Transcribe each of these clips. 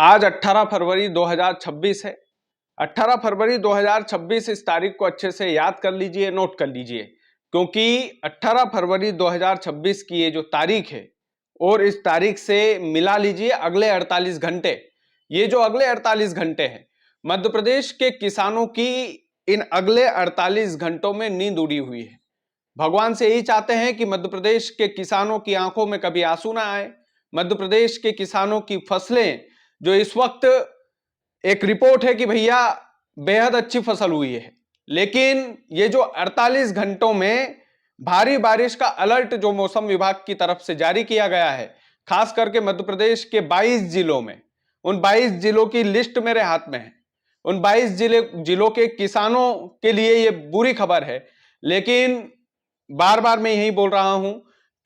आज 18 फरवरी 2026 है। 18 फरवरी 2026 इस तारीख को अच्छे से याद कर लीजिए, नोट कर लीजिए, क्योंकि 18 फरवरी 2026 की ये जो तारीख है और इस तारीख से मिला लीजिए अगले 48 घंटे। ये जो अगले 48 घंटे हैं, मध्य प्रदेश के किसानों की इन अगले 48 घंटों में नींद उड़ी हुई है। भगवान से यही चाहते हैं कि मध्य प्रदेश के किसानों की आंखों में कभी आंसू ना आए। मध्य प्रदेश के किसानों की फसलें जो इस वक्त एक रिपोर्ट है कि भैया बेहद अच्छी फसल हुई है, लेकिन ये जो 48 घंटों में भारी बारिश का अलर्ट जो मौसम विभाग की तरफ से जारी किया गया है, खास करके मध्य प्रदेश के 22 जिलों में, उन 22 जिलों की लिस्ट मेरे हाथ में है। उन 22 जिलों के किसानों के लिए ये बुरी खबर है, लेकिन बार बार मैं यही बोल रहा हूं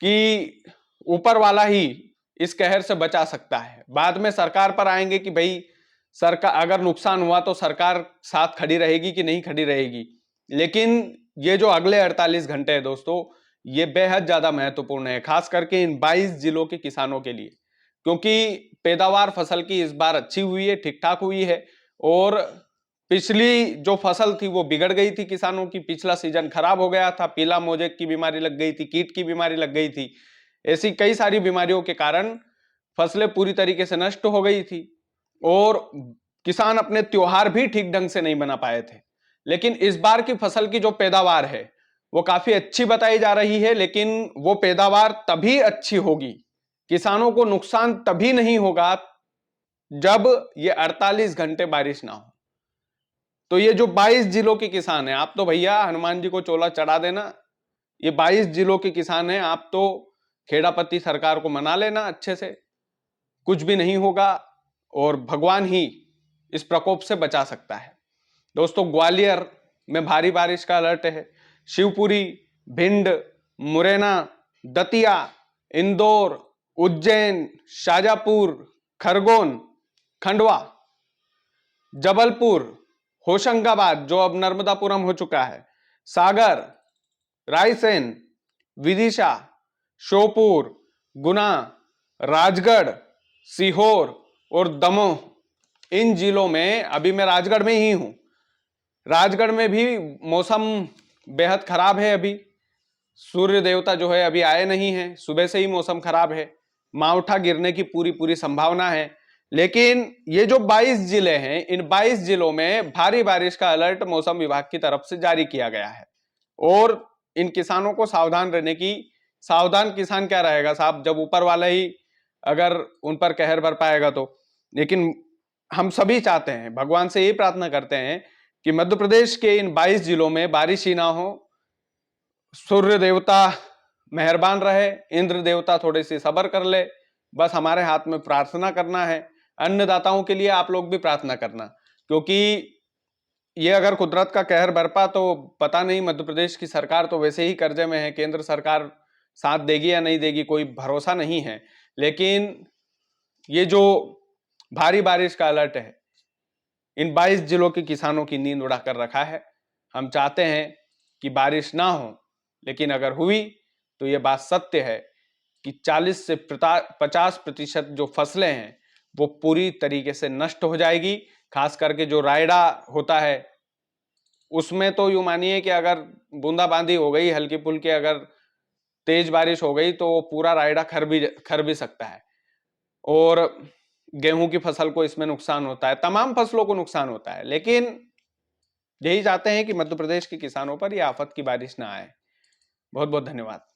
कि ऊपर वाला ही इस कहर से बचा सकता है। बाद में सरकार पर आएंगे कि भाई सरकार अगर नुकसान हुआ तो सरकार साथ खड़ी रहेगी कि नहीं खड़ी रहेगी, लेकिन ये जो अगले 48 घंटे हैं दोस्तों, ये बेहद ज्यादा महत्वपूर्ण है, खास करके इन 22 जिलों के किसानों के लिए, क्योंकि पैदावार फसल की इस बार अच्छी हुई है, ठीक ठाक हुई है। और पिछली जो फसल थी वो बिगड़ गई थी किसानों की, पिछला सीजन खराब हो गया था, पीला मोजेक की बीमारी लग गई थी, कीट की बीमारी लग गई थी, ऐसी कई सारी बीमारियों के कारण फसलें पूरी तरीके से नष्ट हो गई थी और किसान अपने त्योहार भी ठीक ढंग से नहीं बना पाए थे। लेकिन इस बार की फसल की जो पैदावार है वो काफी अच्छी बताई जा रही है, लेकिन वो पैदावार तभी अच्छी होगी, किसानों को नुकसान तभी नहीं होगा जब ये 48 घंटे बारिश ना हो। तो ये जो 22 जिलों के किसान हैं, आप तो भैया हनुमान जी को चोला चढ़ा देना। ये 22 जिलों के किसान हैं, आप तो खेड़ापत्ती सरकार को मना लेना अच्छे से, कुछ भी नहीं होगा और भगवान ही इस प्रकोप से बचा सकता है। दोस्तों, ग्वालियर में भारी बारिश का अलर्ट है। शिवपुरी, भिंड, मुरैना, दतिया, इंदौर, उज्जैन, शाजापुर, खरगोन, खंडवा, जबलपुर, होशंगाबाद जो अब नर्मदापुरम हो चुका है, सागर, रायसेन, विदिशा, श्योपुर, गुना, राजगढ़, सीहोर और दमोह, इन जिलों में, अभी मैं राजगढ़ में ही हूं, राजगढ़ में भी मौसम बेहद खराब है। अभी सूर्य देवता जो है अभी आए नहीं हैं, सुबह से ही मौसम खराब है, मावठा गिरने की पूरी संभावना है। लेकिन ये जो 22 जिले हैं, इन 22 जिलों में भारी बारिश का अलर्ट मौसम विभाग की तरफ से जारी किया गया है और इन किसानों को सावधान रहने की, सावधान किसान क्या रहेगा साहब, जब ऊपर वाला ही अगर उन पर कहर बरपाएगा तो। लेकिन हम सभी चाहते हैं, भगवान से यही प्रार्थना करते हैं कि मध्य प्रदेश के इन 22 जिलों में बारिश ही ना हो, सूर्य देवता मेहरबान रहे, इंद्र देवता थोड़ी सी सब्र कर ले, बस हमारे हाथ में प्रार्थना करना है। अन्नदाताओं के लिए आप लोग भी प्रार्थना करना, क्योंकि ये अगर कुदरत का कहर बरपा तो पता नहीं, मध्य प्रदेश की सरकार तो वैसे ही कर्जे में है, केंद्र सरकार साथ देगी या नहीं देगी कोई भरोसा नहीं है। लेकिन ये जो भारी बारिश का अलर्ट है, इन 22 जिलों के किसानों की नींद उड़ा कर रखा है। हम चाहते हैं कि बारिश ना हो, लेकिन अगर हुई तो ये बात सत्य है कि 40 से 50% जो फसलें हैं वो पूरी तरीके से नष्ट हो जाएगी। खास करके जो रायडा होता है उसमें तो यूं मानिए कि अगर बूंदाबांदी हो गई, हल्की फुल्की अगर तेज बारिश हो गई तो पूरा रायडा खर भी सकता है और गेहूं की फसल को इसमें नुकसान होता है, तमाम फसलों को नुकसान होता है। लेकिन यही चाहते हैं कि मध्य प्रदेश के किसानों पर यह आफत की बारिश ना आए। बहुत बहुत धन्यवाद।